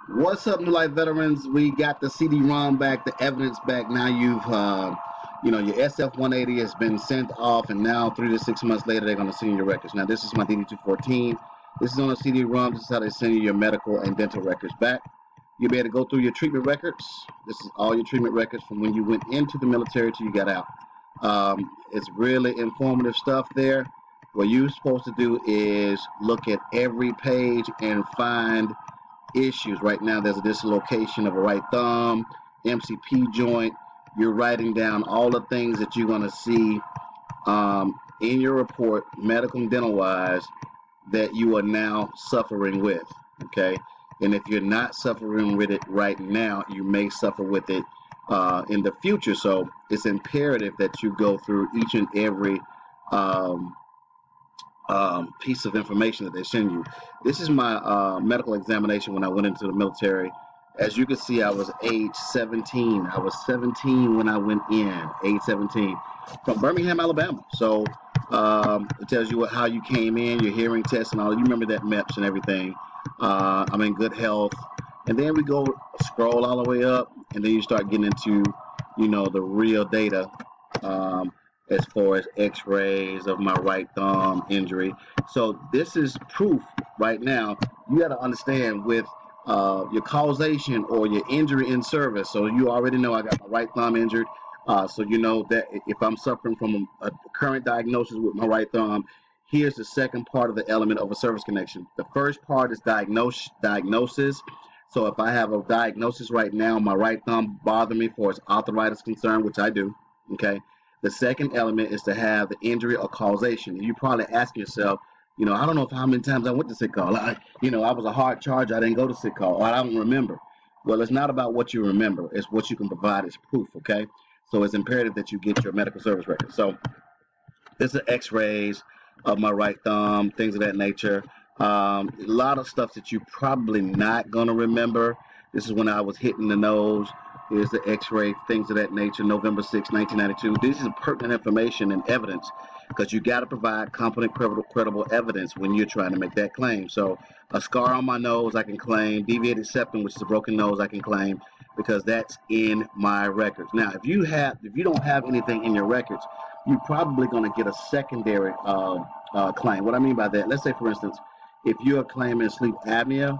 What's up, New Life veterans? We got the CD-ROM back, the evidence back. Now your SF-180 has been sent off, and now 3 to 6 months later, they're going to send you your records. Now, this is my DD-214. This is on a CD-ROM. This is how they send you your medical and dental records back. You'll be able to go through your treatment records. This is all your treatment records from when you went into the military till you got out. It's really informative stuff there. What you're supposed to do is look at every page and find issues. Right now there's a dislocation of a right thumb, MCP joint. You're writing down all the things that you're going to see in your report, medical and dental wise, that you are now suffering with. Okay, and if you're not suffering with it right now, you may suffer with it in the future. So it's imperative that you go through each and every piece of information that they send you. This is my medical examination when I went into the military. As you can see, I was age 17. I was 17 when I went in, age 17, from Birmingham, Alabama. So it tells you how you came in, your hearing test and all. You remember that MEPS and everything. I'm in good health. And then we go scroll all the way up, and then you start getting into, the real data. As far as x-rays of my right thumb injury. So this is proof right now. You got to understand with your causation or your injury in service. So you already know I got my right thumb injured. So you know that if I'm suffering from a current diagnosis with my right thumb, here's the second part of the element of a service connection. The first part is diagnosis. So if I have a diagnosis right now, my right thumb bothering me for its arthritis concern, which I do, okay? The second element is to have the injury or causation. You probably ask yourself, I don't know how many times I went to sick call. I was a hard charger. I didn't go to sick call, or I don't remember. Well, it's not about what you remember. It's what you can provide as proof, okay? So it's imperative that you get your medical service record. So this is x-rays of my right thumb, things of that nature. A lot of stuff that you probably not going to remember. This is when I was hitting the nose. Here's the x-ray, things of that nature, November 6, 1992. This is pertinent information and evidence because you got to provide competent, credible evidence when you're trying to make that claim. So a scar on my nose, I can claim. Deviated septum, which is a broken nose, I can claim because that's in my records. Now, if you don't have anything in your records, you're probably going to get a secondary claim. What I mean by that, let's say, for instance, if you're claiming sleep apnea,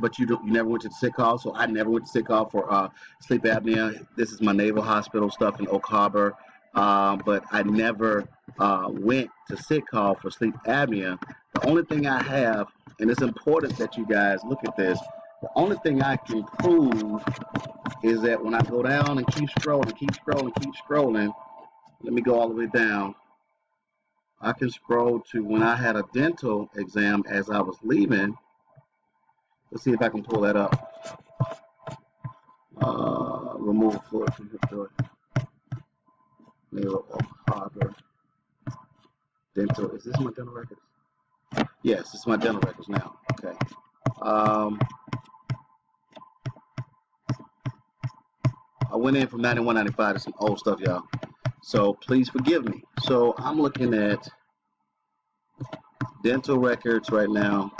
but you never went to the sick call. So I never went to sick call for sleep apnea. This is my naval hospital stuff in Oak Harbor, but I never went to sick call for sleep apnea. The only thing I have, and it's important that you guys look at this, the only thing I can prove is that when I go down and keep scrolling, let me go all the way down. I can scroll to when I had a dental exam as I was leaving. Let's see if I can pull that up. Remove fluid from the door. Naval Oak Harbor. Dental. Is this my dental records? Yes, this is my dental records now. Okay. I went in from 91, 95 to some old stuff, y'all. So please forgive me. So I'm looking at dental records right now.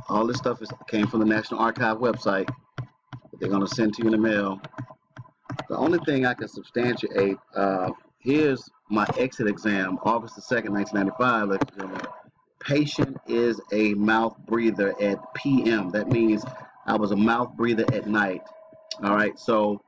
All this stuff came from the National Archive website that they're going to send to you in the mail. The only thing I can substantiate, here's my exit exam, August the 2nd, 1995. Ladies and gentlemen. Patient is a mouth breather at PM. That means I was a mouth breather at night. All right, so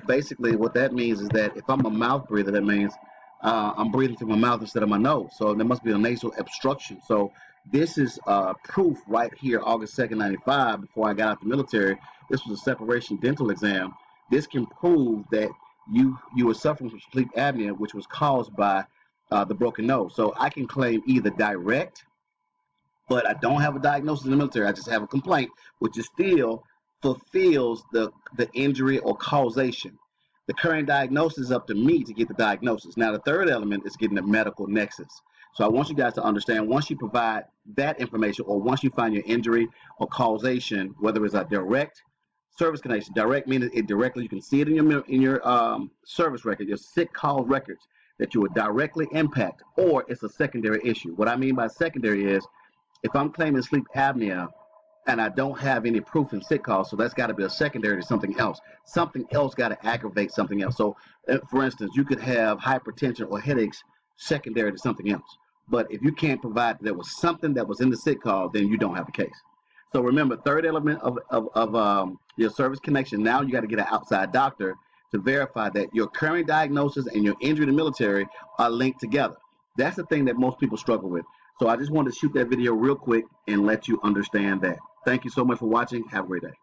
basically what that means is that if I'm a mouth breather, that means I'm breathing through my mouth instead of my nose. So there must be a nasal obstruction. So this is proof right here, August 2nd, 95, before I got out the military. This was a separation dental exam. This can prove that you were suffering from sleep apnea, which was caused by the broken nose. So I can claim either direct, but I don't have a diagnosis in the military. I just have a complaint, which is still fulfills the injury or causation. The current diagnosis is up to me to get the diagnosis. Now, the third element is getting the medical nexus. So I want you guys to understand, once you provide that information, or once you find your injury or causation, whether it's a direct service connection, direct meaning it directly, you can see it in your service record, your sick call records, that you would directly impact, or it's a secondary issue. What I mean by secondary is If I'm claiming sleep apnea and I don't have any proof in sick call, so that's got to be a secondary to something else. Something else got to aggravate something else. So, for instance, you could have hypertension or headaches secondary to something else. But if you can't provide that there was something that was in the sick call, then you don't have a case. So remember, third element of your service connection. Now you got to get an outside doctor to verify that your current diagnosis and your injury in the military are linked together. That's the thing that most people struggle with. So I just wanted to shoot that video real quick and let you understand that. Thank you so much for watching. Have a great day.